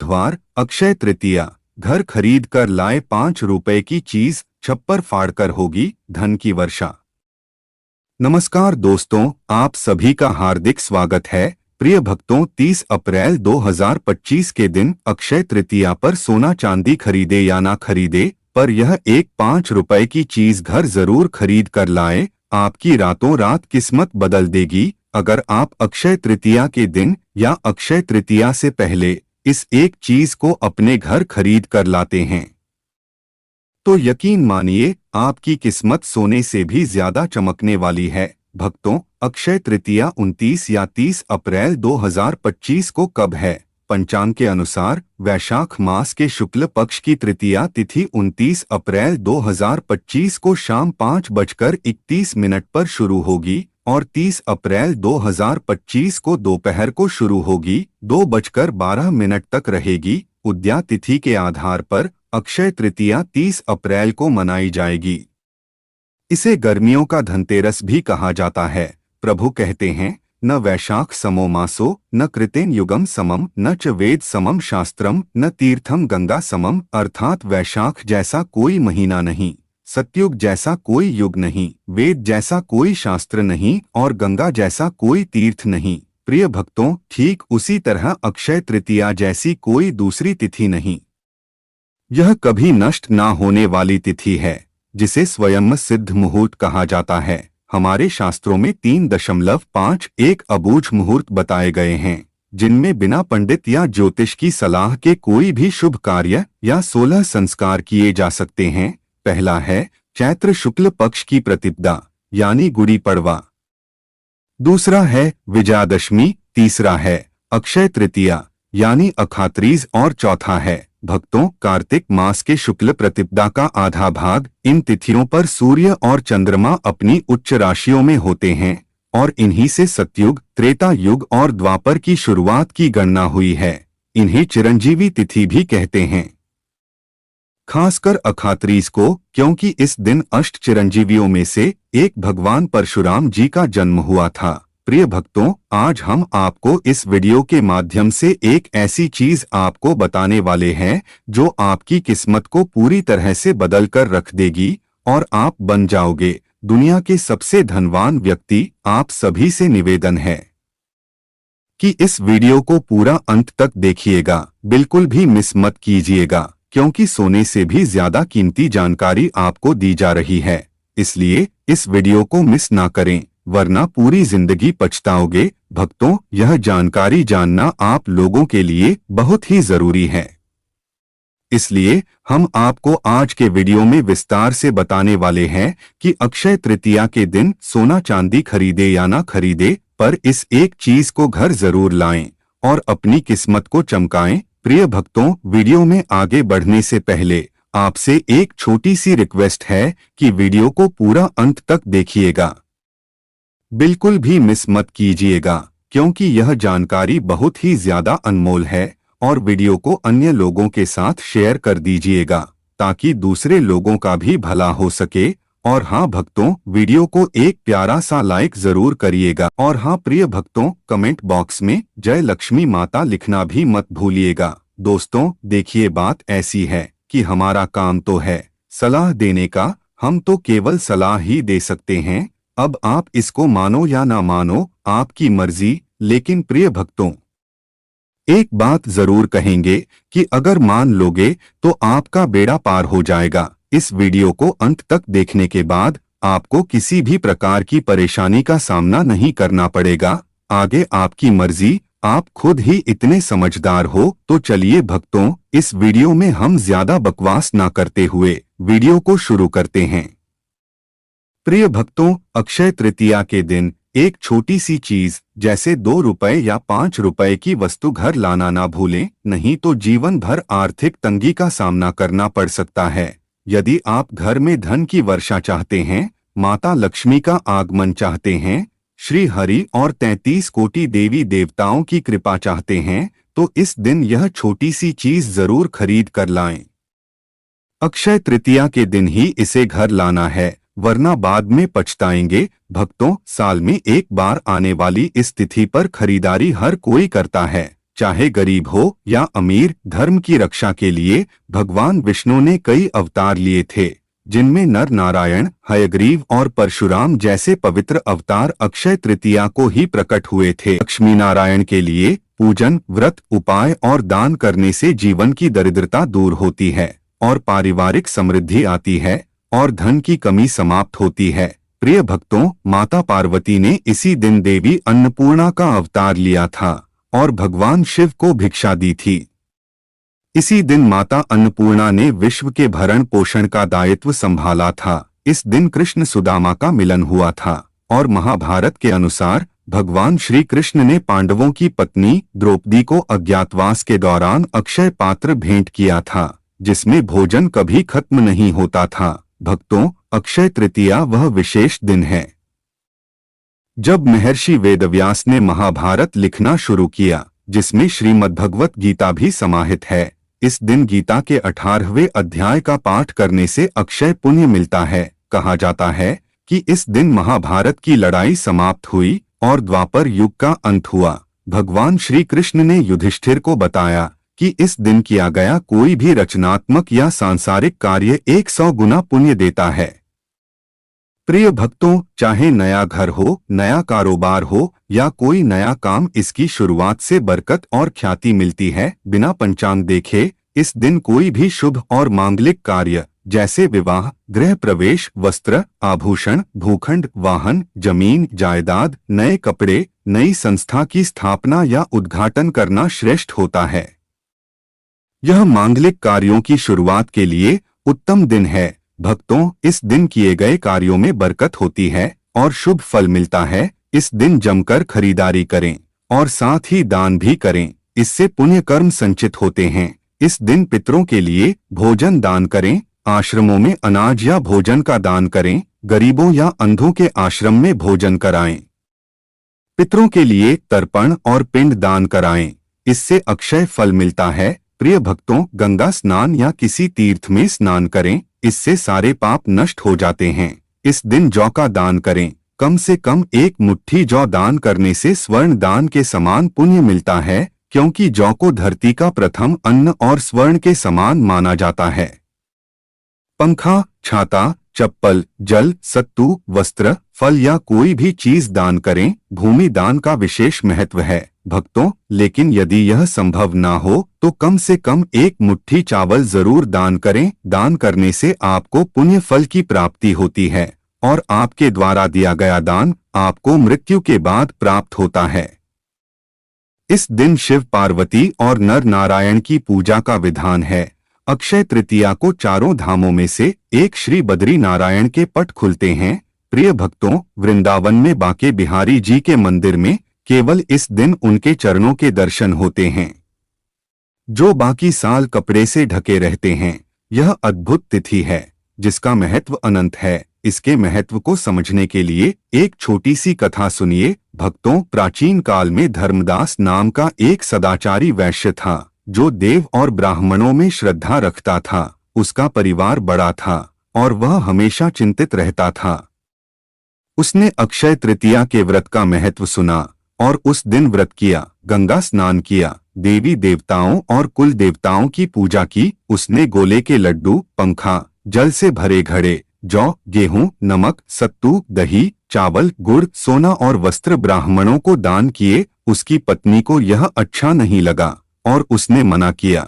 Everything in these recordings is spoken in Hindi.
बुधवार, अक्षय तृतीया। घर खरीद कर लाए 5 रुपए की चीज, छप्पर फाड़कर होगी धन की वर्षा। नमस्कार दोस्तों, आप सभी का हार्दिक स्वागत है। प्रिय भक्तों, 30 अप्रैल 2025 के दिन अक्षय तृतीया पर सोना चांदी खरीदे या ना खरीदे, पर यह एक 5 रुपए की चीज घर जरूर खरीद कर लाए। आपकी रातों रात किस्मत बदल देगी अगर आप अक्षय तृतीया के दिन या अक्षय तृतीया से पहले इस एक चीज को अपने घर खरीद कर लाते हैं। तो यकीन मानिए, आपकी किस्मत सोने से भी ज्यादा चमकने वाली है। भक्तों, अक्षय तृतीया 29 या 30 अप्रैल 2025 को कब है? पंचांग के अनुसार वैशाख मास के शुक्ल पक्ष की तृतीया तिथि 29 अप्रैल 2025 को शाम 5:31 पर शुरू होगी और 30 अप्रैल 2025 को दोपहर को शुरू होगी, 2:12 तक रहेगी। उद्या तिथि के आधार पर अक्षय तृतीया 30 अप्रैल को मनाई जाएगी। इसे गर्मियों का धनतेरस भी कहा जाता है। प्रभु कहते हैं, न वैशाख समो मासो, न कृतेन युगम समम, न च वेद समम शास्त्रम, न तीर्थम गंगा समम। अर्थात वैशाख जैसा कोई महीना नहीं, सतयुग जैसा कोई युग नहीं, वेद जैसा कोई शास्त्र नहीं और गंगा जैसा कोई तीर्थ नहीं। प्रिय भक्तों, ठीक उसी तरह अक्षय तृतीया जैसी कोई दूसरी तिथि नहीं। यह कभी नष्ट ना होने वाली तिथि है, जिसे स्वयं सिद्ध मुहूर्त कहा जाता है। हमारे शास्त्रों में 3.51 अबूझ मुहूर्त बताए गए हैं, जिनमें बिना पंडित या ज्योतिष की सलाह के कोई भी शुभ कार्य या 16 संस्कार किए जा सकते हैं। पहला है चैत्र शुक्ल पक्ष की प्रतिपदा यानी गुड़ी पड़वा, दूसरा है विजयादशमी, तीसरा है अक्षय तृतीया यानी अखात्रीज और चौथा है भक्तों कार्तिक मास के शुक्ल प्रतिपदा का आधा भाग। इन तिथियों पर सूर्य और चंद्रमा अपनी उच्च राशियों में होते हैं और इन्हीं से सतयुग, त्रेता युग और द्वापर की शुरुआत की गणना हुई है। इन्हें चिरंजीवी तिथि भी कहते हैं, खासकर अखात्रीज को, क्योंकि इस दिन अष्ट चिरंजीवियों में से एक भगवान परशुराम जी का जन्म हुआ था। प्रिय भक्तों, आज हम आपको इस वीडियो के माध्यम से एक ऐसी चीज आपको बताने वाले हैं जो आपकी किस्मत को पूरी तरह से बदल कर रख देगी और आप बन जाओगे दुनिया के सबसे धनवान व्यक्ति। आप सभी से निवेदन है कि इस वीडियो को पूरा अंत तक देखिएगा, बिल्कुल भी मिस मत कीजिएगा, क्योंकि सोने से भी ज्यादा कीमती जानकारी आपको दी जा रही है। इसलिए इस वीडियो को मिस ना करें, वरना पूरी जिंदगी पछताओगे। भक्तों, यह जानकारी जानना आप लोगों के लिए बहुत ही जरूरी है। इसलिए हम आपको आज के वीडियो में विस्तार से बताने वाले हैं कि अक्षय तृतीया के दिन सोना चांदी खरीदे या ना खरीदे, पर इस एक चीज को घर जरूर लाएं और अपनी किस्मत को चमकाएं। प्रिय भक्तों, वीडियो में आगे बढ़ने से पहले आपसे एक छोटी सी रिक्वेस्ट है कि वीडियो को पूरा अंत तक देखिएगा, बिल्कुल भी मिस मत कीजिएगा, क्योंकि यह जानकारी बहुत ही ज्यादा अनमोल है। और वीडियो को अन्य लोगों के साथ शेयर कर दीजिएगा ताकि दूसरे लोगों का भी भला हो सके। और हाँ भक्तों, वीडियो को एक प्यारा सा लाइक जरूर करिएगा। और हाँ प्रिय भक्तों, कमेंट बॉक्स में जय लक्ष्मी माता लिखना भी मत भूलिएगा। दोस्तों देखिए, बात ऐसी है कि हमारा काम तो है सलाह देने का, हम तो केवल सलाह ही दे सकते हैं। अब आप इसको मानो या ना मानो, आपकी मर्जी। लेकिन प्रिय भक्तों, एक बात जरूर कहेंगे कि अगर मान लोगे तो आपका बेड़ा पार हो जाएगा। इस वीडियो को अंत तक देखने के बाद आपको किसी भी प्रकार की परेशानी का सामना नहीं करना पड़ेगा। आगे आपकी मर्जी, आप खुद ही इतने समझदार हो। तो चलिए भक्तों, इस वीडियो में हम ज्यादा बकवास ना करते हुए वीडियो को शुरू करते हैं। प्रिय भक्तों, अक्षय तृतीया के दिन एक छोटी सी चीज जैसे 2 रुपए या 5 रुपए की वस्तु घर लाना ना भूलें, नहीं तो जीवन भर आर्थिक तंगी का सामना करना पड़ सकता है। यदि आप घर में धन की वर्षा चाहते हैं, माता लक्ष्मी का आगमन चाहते हैं, श्री हरि और 33 कोटि देवी देवताओं की कृपा चाहते हैं, तो इस दिन यह छोटी सी चीज जरूर खरीद कर लाएं। अक्षय तृतीया के दिन ही इसे घर लाना है, वरना बाद में पछताएंगे। भक्तों, साल में एक बार आने वाली इस तिथि पर खरीदारी हर कोई करता है, चाहे गरीब हो या अमीर। धर्म की रक्षा के लिए भगवान विष्णु ने कई अवतार लिए थे, जिनमें नर नारायण, हयग्रीव और परशुराम जैसे पवित्र अवतार अक्षय तृतीया को ही प्रकट हुए थे। लक्ष्मी नारायण के लिए पूजन, व्रत, उपाय और दान करने से जीवन की दरिद्रता दूर होती है और पारिवारिक समृद्धि आती है और धन की कमी समाप्त होती है। प्रिय भक्तों, माता पार्वती ने इसी दिन देवी अन्नपूर्णा का अवतार लिया था और भगवान शिव को भिक्षा दी थी। इसी दिन माता अन्नपूर्णा ने विश्व के भरण पोषण का दायित्व संभाला था। इस दिन कृष्ण सुदामा का मिलन हुआ था और महाभारत के अनुसार भगवान श्री कृष्ण ने पांडवों की पत्नी द्रौपदी को अज्ञातवास के दौरान अक्षय पात्र भेंट किया था, जिसमें भोजन कभी खत्म नहीं होता था। भक्तों, अक्षय तृतीया वह विशेष दिन है जब महर्षि वेदव्यास ने महाभारत लिखना शुरू किया, जिसमें श्रीमद्भगवत गीता भी समाहित है। इस दिन गीता के 18वें अध्याय का पाठ करने से अक्षय पुण्य मिलता है। कहा जाता है कि इस दिन महाभारत की लड़ाई समाप्त हुई और द्वापर युग का अंत हुआ। भगवान श्री कृष्ण ने युधिष्ठिर को बताया कि इस दिन किया गया कोई भी रचनात्मक या सांसारिक कार्य 100 गुना पुण्य देता है। प्रिय भक्तों, चाहे नया घर हो, नया कारोबार हो या कोई नया काम, इसकी शुरुआत से बरकत और ख्याति मिलती है। बिना पंचांग देखे इस दिन कोई भी शुभ और मांगलिक कार्य जैसे विवाह, गृह प्रवेश, वस्त्र, आभूषण, भूखंड, वाहन, जमीन जायदाद, नए कपड़े, नई संस्था की स्थापना या उद्घाटन करना श्रेष्ठ होता है। यह मांगलिक कार्यों की शुरुआत के लिए उत्तम दिन है। भक्तों, इस दिन किए गए कार्यों में बरकत होती है और शुभ फल मिलता है। इस दिन जमकर खरीदारी करें और साथ ही दान भी करें, इससे पुण्य कर्म संचित होते हैं। इस दिन पितरों के लिए भोजन दान करें, आश्रमों में अनाज या भोजन का दान करें, गरीबों या अंधों के आश्रम में भोजन कराएं। पितरों के लिए तर्पण और पिंड दान कराएं, इससे अक्षय फल मिलता है। प्रिय भक्तों, गंगा स्नान या किसी तीर्थ में स्नान करें, इससे सारे पाप नष्ट हो जाते हैं। इस दिन जौ का दान करें, कम से कम 1 मुट्ठी जौ दान करने से स्वर्ण दान के समान पुण्य मिलता है, क्योंकि जौ को धरती का प्रथम अन्न और स्वर्ण के समान माना जाता है। पंखा, छाता, चप्पल, जल, सत्तू, वस्त्र, फल या कोई भी चीज दान करें। भूमि दान का विशेष महत्व है भक्तों, लेकिन यदि यह संभव ना हो तो कम से कम 1 मुट्ठी चावल जरूर दान करें। दान करने से आपको पुण्य फल की प्राप्ति होती है और आपके द्वारा दिया गया दान आपको मृत्यु के बाद प्राप्त होता है। इस दिन शिव पार्वती और नर नारायण की पूजा का विधान है। अक्षय तृतीया को चारों धामों में से एक श्री बद्री नारायण के पट खुलते हैं। प्रिय भक्तों, वृंदावन में बांके बिहारी जी के मंदिर में केवल इस दिन उनके चरणों के दर्शन होते हैं, जो बाकी साल कपड़े से ढके रहते हैं। यह अद्भुत तिथि है जिसका महत्व अनंत है। इसके महत्व को समझने के लिए एक छोटी सी कथा सुनिए। भक्तों, प्राचीन काल में धर्मदास नाम का एक सदाचारी वैश्य था, जो देव और ब्राह्मणों में श्रद्धा रखता था। उसका परिवार बड़ा था और वह हमेशा चिंतित रहता था। उसने अक्षय तृतीया के व्रत का महत्व सुना और उस दिन व्रत किया, गंगा स्नान किया, देवी देवताओं और कुल देवताओं की पूजा की। उसने गोले के लड्डू, पंखा, जल से भरे घड़े, जौ, गेहूं, नमक, सत्तू, दही, चावल, गुड़, सोना और वस्त्र ब्राह्मणों को दान किए। उसकी पत्नी को यह अच्छा नहीं लगा और उसने मना किया।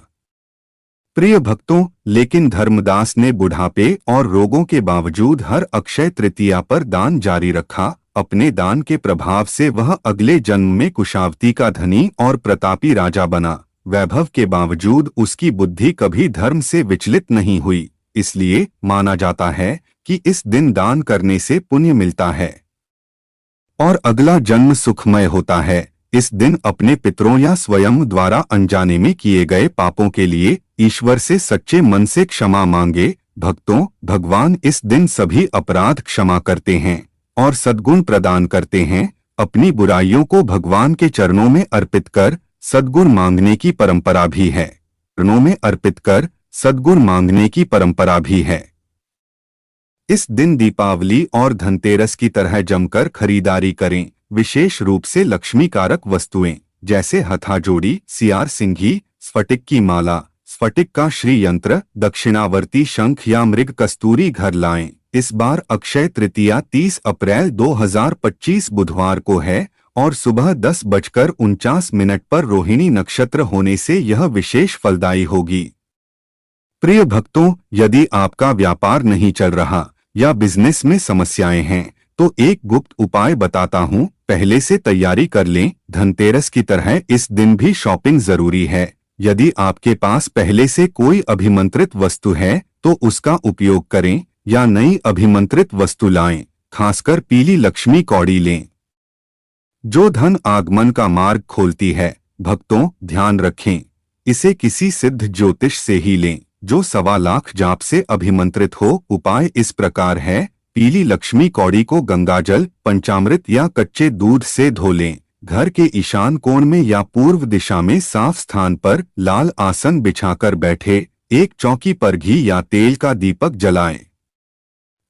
प्रिय भक्तों, लेकिन धर्मदास ने बुढ़ापे और रोगों के बावजूद हर अक्षय तृतीया पर दान जारी रखा। अपने दान के प्रभाव से वह अगले जन्म में कुशावती का धनी और प्रतापी राजा बना। वैभव के बावजूद उसकी बुद्धि कभी धर्म से विचलित नहीं हुई। इसलिए माना जाता है कि इस दिन दान करने से पुण्य मिलता है और अगला जन्म सुखमय होता है। इस दिन अपने पितरों या स्वयं द्वारा अनजाने में किए गए पापों के लिए ईश्वर से सच्चे मन से क्षमा मांगे। भक्तों, भगवान इस दिन सभी अपराध क्षमा करते हैं और सद्गुण प्रदान करते हैं। अपनी बुराइयों को भगवान के चरणों में अर्पित कर सद्गुण मांगने की परंपरा भी है। चरणों में अर्पित कर सद्गुण मांगने की परंपरा भी है। इस दिन दीपावली और धनतेरस की तरह जमकर खरीदारी करें, विशेष रूप से लक्ष्मी कारक वस्तुएं। जैसे हथाजोड़ी, सियार सिंघी, स्फटिक की माला, स्फटिक का श्री यंत्र, दक्षिणावर्ती शंख या मृग कस्तूरी घर लाएं। इस बार अक्षय तृतीया 30 अप्रैल 2025 बुधवार को है और सुबह 10:49 पर रोहिणी नक्षत्र होने से यह विशेष फलदायी होगी। प्रिय भक्तों, यदि आपका व्यापार नहीं चल रहा या बिजनेस में समस्याएं हैं तो एक गुप्त उपाय बताता हूं, पहले से तैयारी कर लें। धनतेरस की तरह इस दिन भी शॉपिंग जरूरी है। यदि आपके पास पहले से कोई अभिमंत्रित वस्तु है तो उसका उपयोग करें या नई अभिमंत्रित वस्तु लाएं। खासकर पीली लक्ष्मी कौड़ी लें जो धन आगमन का मार्ग खोलती है। भक्तों, ध्यान रखें, इसे किसी सिद्ध ज्योतिष से ही लें जो 1.25 लाख जाप से अभिमंत्रित हो। उपाय इस प्रकार है, पीली लक्ष्मी कौड़ी को गंगाजल, पंचामृत या कच्चे दूध से धो लें। घर के ईशान कोण में या पूर्व दिशा में साफ स्थान पर लाल आसन बिछाकर बैठे एक चौकी पर घी या तेल का दीपक जलाएं।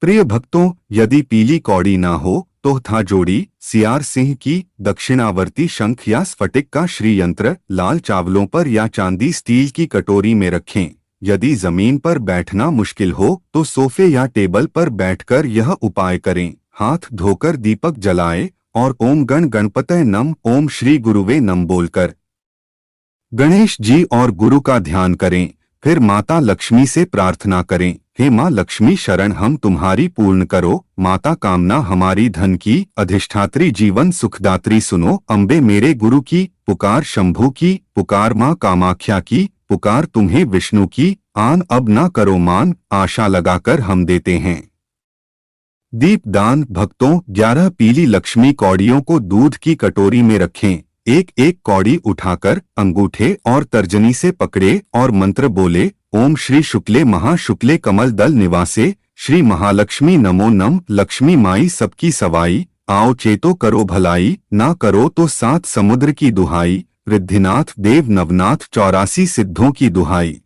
प्रिय भक्तों, यदि पीली कौड़ी ना हो तो हथाजोड़ी, सियार सिंह की, दक्षिणावर्ती शंख या स्फटिक का श्री यंत्र लाल चावलों पर या चांदी स्टील की कटोरी में रखें। यदि जमीन पर बैठना मुश्किल हो तो सोफे या टेबल पर बैठकर यह उपाय करें। हाथ धोकर दीपक जलाएं और ओम गण गणपतये नम, ओम श्री गुरुवे नम बोलकर गणेश जी और गुरु का ध्यान करें। फिर माता लक्ष्मी से प्रार्थना करें, हे माँ लक्ष्मी शरण हम तुम्हारी पूर्ण करो। माता कामना हमारी धन की, अधिष्ठात्री जीवन सुखदात्री सुनो। अम्बे मेरे गुरु की पुकार, शंभू की पुकार, माँ कामाख्या की पुकार, तुम्हें विष्णु की आन अब ना करो मान। आशा लगाकर हम देते हैं दीप दान। भक्तों, 11 पीली लक्ष्मी कौड़ियों को दूध की कटोरी में रखें। एक एक कौड़ी उठाकर अंगूठे और तर्जनी से पकड़े और मंत्र बोले, ओम श्री शुक्ले महाशुक्ले कमल दल निवासे, श्री महालक्ष्मी नमो नम। लक्ष्मी माई सबकी सवाई, आओ चेतो करो भलाई, ना करो तो 7 समुद्र की दुहाई। रिद्धिनाथ देव नवनाथ 84 सिद्धों की दुहाई।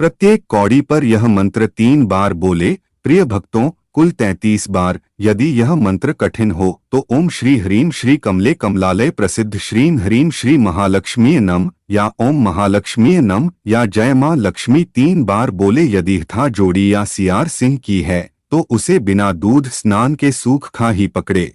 प्रत्येक कौड़ी पर यह मंत्र 3 बार बोले। प्रिय भक्तों, कुल 33 बार। यदि यह मंत्र कठिन हो तो ओम श्री ह्रीम श्री कमले कमलालय प्रसिद्ध श्रीं ह्रीम श्री महालक्ष्मी नम या ओम महालक्ष्मी नम या जय मां लक्ष्मी 3 बार बोले। यदि हथाजोड़ी या सियार सिंह की है तो उसे बिना दूध स्नान के सूख खा ही पकड़े।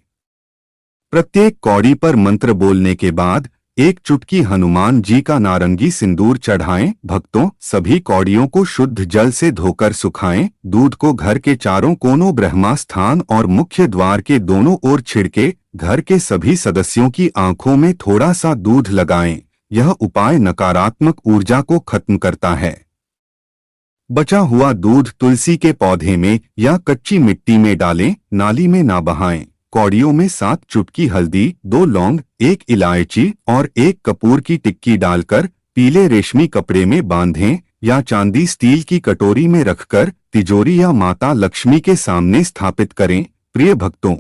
प्रत्येक कौड़ी पर मंत्र बोलने के बाद एक चुटकी हनुमान जी का नारंगी सिंदूर चढ़ाएं। भक्तों, सभी कौड़ियों को शुद्ध जल से धोकर सुखाएं। दूध को घर के चारों कोनों, ब्रह्मा स्थान और मुख्य द्वार के दोनों ओर छिड़के घर के सभी सदस्यों की आंखों में थोड़ा सा दूध लगाएं। यह उपाय नकारात्मक ऊर्जा को खत्म करता है। बचा हुआ दूध तुलसी के पौधे में या कच्ची मिट्टी में डालें, नाली में ना बहाएं। कौड़ियों में 7 चुटकी हल्दी, 2 लौंग, 1 इलायची और 1 कपूर की टिक्की डालकर पीले रेशमी कपड़े में बांधें या चांदी स्टील की कटोरी में रखकर तिजोरी या माता लक्ष्मी के सामने स्थापित करें। प्रिय भक्तों,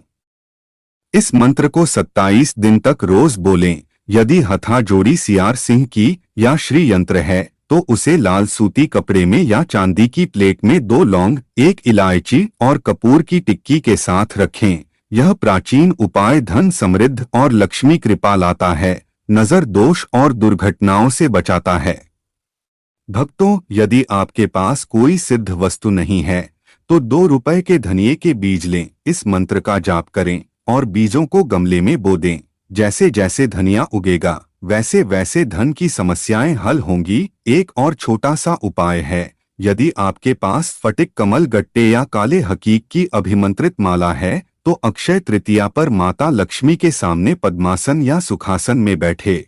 इस मंत्र को 27 दिन तक रोज बोलें। यदि हथाजोड़ी सियार सिंह की या श्री यंत्र है तो उसे लाल सूती कपड़े में या चांदी की प्लेट में 2 लौंग, 1 इलायची और कपूर की टिक्की के साथ रखें। यह प्राचीन उपाय धन समृद्ध और लक्ष्मी कृपा लाता है, नजर दोष और दुर्घटनाओं से बचाता है। भक्तों, यदि आपके पास कोई सिद्ध वस्तु नहीं है तो 2 रुपए के धनिये के बीज लें। इस मंत्र का जाप करें और बीजों को गमले में बो दें। जैसे जैसे धनिया उगेगा वैसे वैसे धन की समस्याएं हल होंगी। एक और छोटा सा उपाय है, यदि आपके पास स्फटिक, कमल गट्टे या काले हकीक की अभिमंत्रित माला है तो अक्षय तृतीया पर माता लक्ष्मी के सामने पद्मासन या सुखासन में बैठे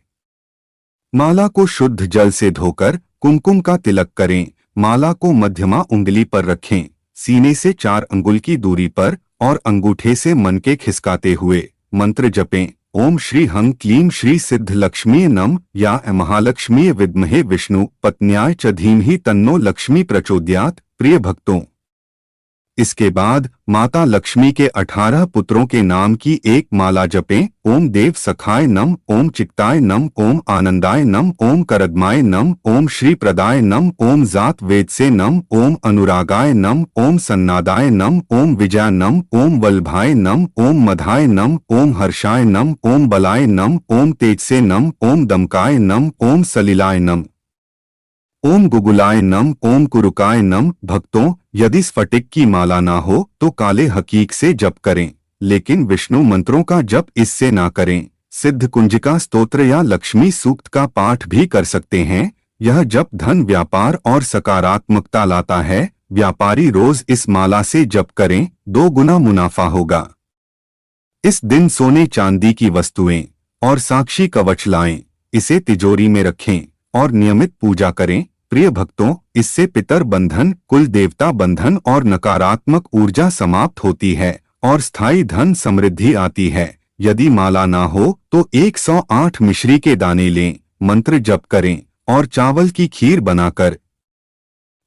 माला को शुद्ध जल से धोकर कुमकुम का तिलक करें। माला को मध्यमा उंगली पर रखें, सीने से 4 अंगुल की दूरी पर, और अंगूठे से मन के खिसकाते हुए मंत्र जपें, ओम श्री हं क्लीं श्री सिद्ध लक्ष्मी नम या महालक्ष्मी विद्महे विष्णु पत्न्याय च धीमहि तन्नो लक्ष्मी प्रचोदयात्। प्रिय भक्तों, इसके बाद माता लक्ष्मी के 18 पुत्रों के नाम की एक माला जपें। ओम देव सखाय नम, ओम चित्ताय नम, ओम आनंदाय नम, ओम करदमाय नम, ओम श्री प्रदाय नम, ओम जात वेद से नम, ओम अनुरागाय नम, ओम सन्नादाय नम, ओम विजय नम, ओम वल्भाय नम, ओम मधाय नम, ओम हर्षाय नम, ओम बलाय नम, ओम तेज से नम, ओम दमकाय नम, ओम सलिलाय नम, ओम गुगुलाय नम, ओम कुरुकाय नम। भक्तों, यदि स्फटिक की माला ना हो तो काले हकीक से जप करें, लेकिन विष्णु मंत्रों का जप इससे ना करें। सिद्ध कुंजिका स्तोत्र या लक्ष्मी सूक्त का पाठ भी कर सकते हैं। यह जप धन, व्यापार और सकारात्मकता लाता है। व्यापारी रोज इस माला से जप करें, 2 गुना मुनाफा होगा। इस दिन सोने चांदी की वस्तुएं और साक्षी कवच लाएं, इसे तिजोरी में रखें और नियमित पूजा करें। प्रिय भक्तों, इससे पितर बंधन, कुल देवता बंधन और नकारात्मक ऊर्जा समाप्त होती है और स्थायी धन समृद्धि आती है। यदि माला ना हो तो 108 मिश्री के दाने लें, मंत्र जप करें और चावल की खीर बनाकर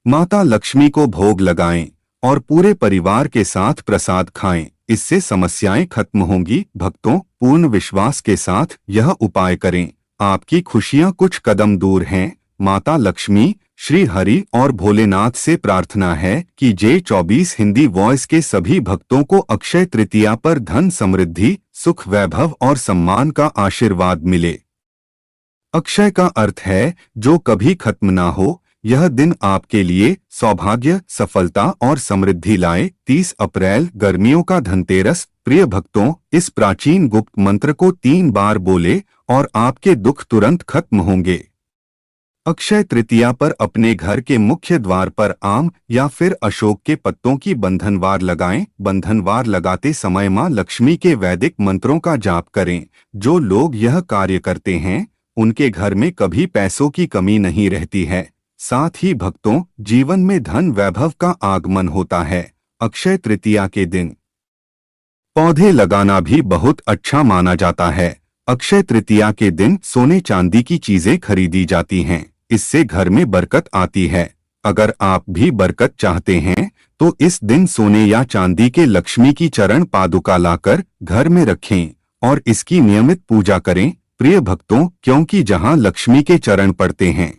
माता लक्ष्मी को भोग लगाएं और पूरे परिवार के साथ प्रसाद खाएं। इससे समस्याएं खत्म होंगी। भक्तों, पूर्ण विश्वास के साथ यह उपाय करें, आपकी खुशियां कुछ कदम दूर हैं। माता लक्ष्मी, श्री हरि और भोलेनाथ से प्रार्थना है कि J24 हिंदी वॉइस के सभी भक्तों को अक्षय तृतीया पर धन, समृद्धि, सुख, वैभव और सम्मान का आशीर्वाद मिले। अक्षय का अर्थ है जो कभी खत्म ना हो। यह दिन आपके लिए सौभाग्य, सफलता और समृद्धि लाए। 30 अप्रैल, गर्मियों का धनतेरस। प्रिय भक्तों, इस प्राचीन गुप्त मंत्र को 3 बार बोले और आपके दुख तुरंत खत्म होंगे। अक्षय तृतीया पर अपने घर के मुख्य द्वार पर आम या फिर अशोक के पत्तों की बंधनवार लगाएं। बंधनवार लगाते समय मां लक्ष्मी के वैदिक मंत्रों का जाप करें। जो लोग यह कार्य करते हैं उनके घर में कभी पैसों की कमी नहीं रहती है। साथ ही भक्तों, जीवन में धन, वैभव का आगमन होता है। अक्षय तृतीया के दिन पौधे लगाना भी बहुत अच्छा माना जाता है। अक्षय तृतीया के दिन सोने चांदी की चीजें खरीदी जाती हैं, इससे घर में बरकत आती है। अगर आप भी बरकत चाहते हैं तो इस दिन सोने या चांदी के लक्ष्मी की चरण पादुका लाकर घर में रखें और इसकी नियमित पूजा करें। प्रिय भक्तों, क्योंकि जहां लक्ष्मी के चरण पड़ते हैं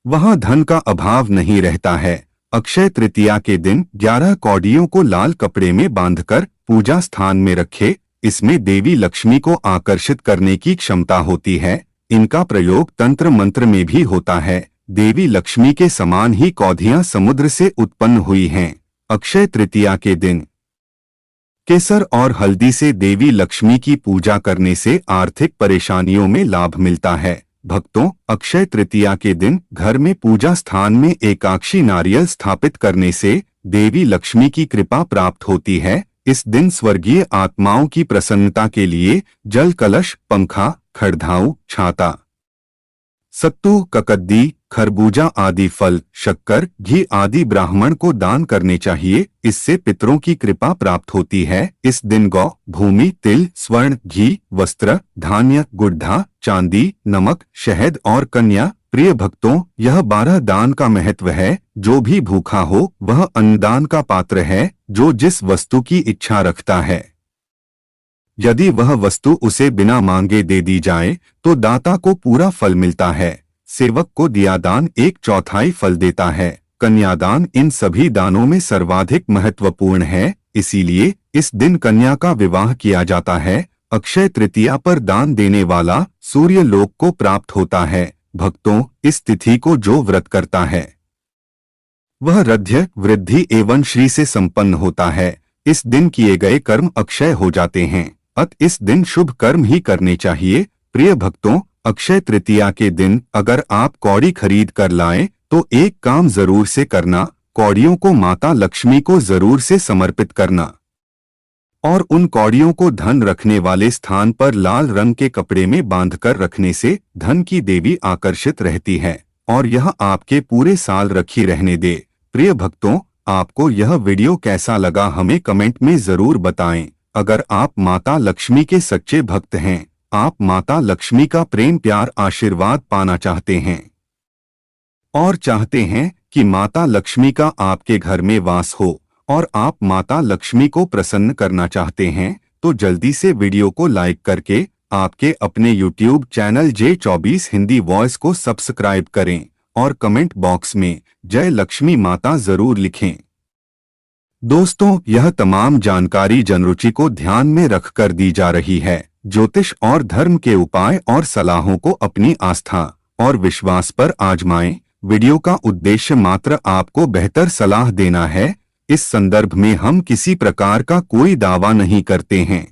वहां धन का अभाव नहीं रहता है। अक्षय तृतीया के दिन 11 कौड़ियों को लाल कपड़े में बांधकर पूजा स्थान में रखें। इसमें देवी लक्ष्मी को आकर्षित करने की क्षमता होती है। इनका प्रयोग तंत्र मंत्र में भी होता है। देवी लक्ष्मी के समान ही कौधियां समुद्र से उत्पन्न हुई हैं। अक्षय तृतीया के दिन केसर और हल्दी से देवी लक्ष्मी की पूजा करने से आर्थिक परेशानियों में लाभ मिलता है। भक्तों, अक्षय तृतीया के दिन घर में पूजा स्थान में एकाक्षी नारियल स्थापित करने से देवी लक्ष्मी की कृपा प्राप्त होती है। इस दिन स्वर्गीय आत्माओं की प्रसन्नता के लिए जल कलश, पंखा, खड़धाऊ, छाता, सत्तू, ककद्दी, खरबूजा आदि फल, शक्कर, घी आदि ब्राह्मण को दान करने चाहिए। इससे पितरों की कृपा प्राप्त होती है। इस दिन गौ, भूमि, तिल, स्वर्ण, घी, वस्त्र, धान्य, गुड़धा, चांदी, नमक, शहद और कन्या। प्रिय भक्तों, यह 12 दान का महत्व है। जो भी भूखा हो वह अन्नदान का पात्र है। जो जिस वस्तु की इच्छा रखता है, यदि वह वस्तु उसे बिना मांगे दे दी जाए तो दाता को पूरा फल मिलता है। सेवक को दिया दान 1/4 फल देता है। कन्यादान इन सभी दानों में सर्वाधिक महत्वपूर्ण है, इसीलिए इस दिन कन्या का विवाह किया जाता है। अक्षय तृतीया पर दान देने वाला सूर्य लोक को प्राप्त होता है। भक्तों, इस तिथि को जो व्रत करता है वह रध्य, वृद्धि एवं श्री से संपन्न होता है। इस दिन किए गए कर्म अक्षय हो जाते हैं। इस दिन शुभ कर्म ही करने चाहिए। प्रिय भक्तों, अक्षय तृतीया के दिन अगर आप कौड़ी खरीद कर लाएं तो एक काम जरूर से करना, कौड़ियों को माता लक्ष्मी को जरूर से समर्पित करना और उन कौड़ियों को धन रखने वाले स्थान पर लाल रंग के कपड़े में बांधकर रखने से धन की देवी आकर्षित रहती है और यह आपके पूरे साल रखी रहने दे। प्रिय भक्तों, आपको यह वीडियो कैसा लगा हमें कमेंट में जरूर बताएं। अगर आप माता लक्ष्मी के सच्चे भक्त हैं, आप माता लक्ष्मी का प्रेम, प्यार, आशीर्वाद पाना चाहते हैं और चाहते हैं कि माता लक्ष्मी का आपके घर में वास हो, और आप माता लक्ष्मी को प्रसन्न करना चाहते हैं तो जल्दी से वीडियो को लाइक करके आपके अपने YouTube channel J24 Hindi voice को सब्सक्राइब करें और कमेंट बॉक्स में जय लक्ष्मी माता जरूर लिखें। दोस्तों, यह तमाम जानकारी जनरुचि को ध्यान में रखकर दी जा रही है। ज्योतिष और धर्म के उपाय और सलाहों को अपनी आस्था और विश्वास पर आजमाएं। वीडियो का उद्देश्य मात्र आपको बेहतर सलाह देना है। इस संदर्भ में हम किसी प्रकार का कोई दावा नहीं करते हैं।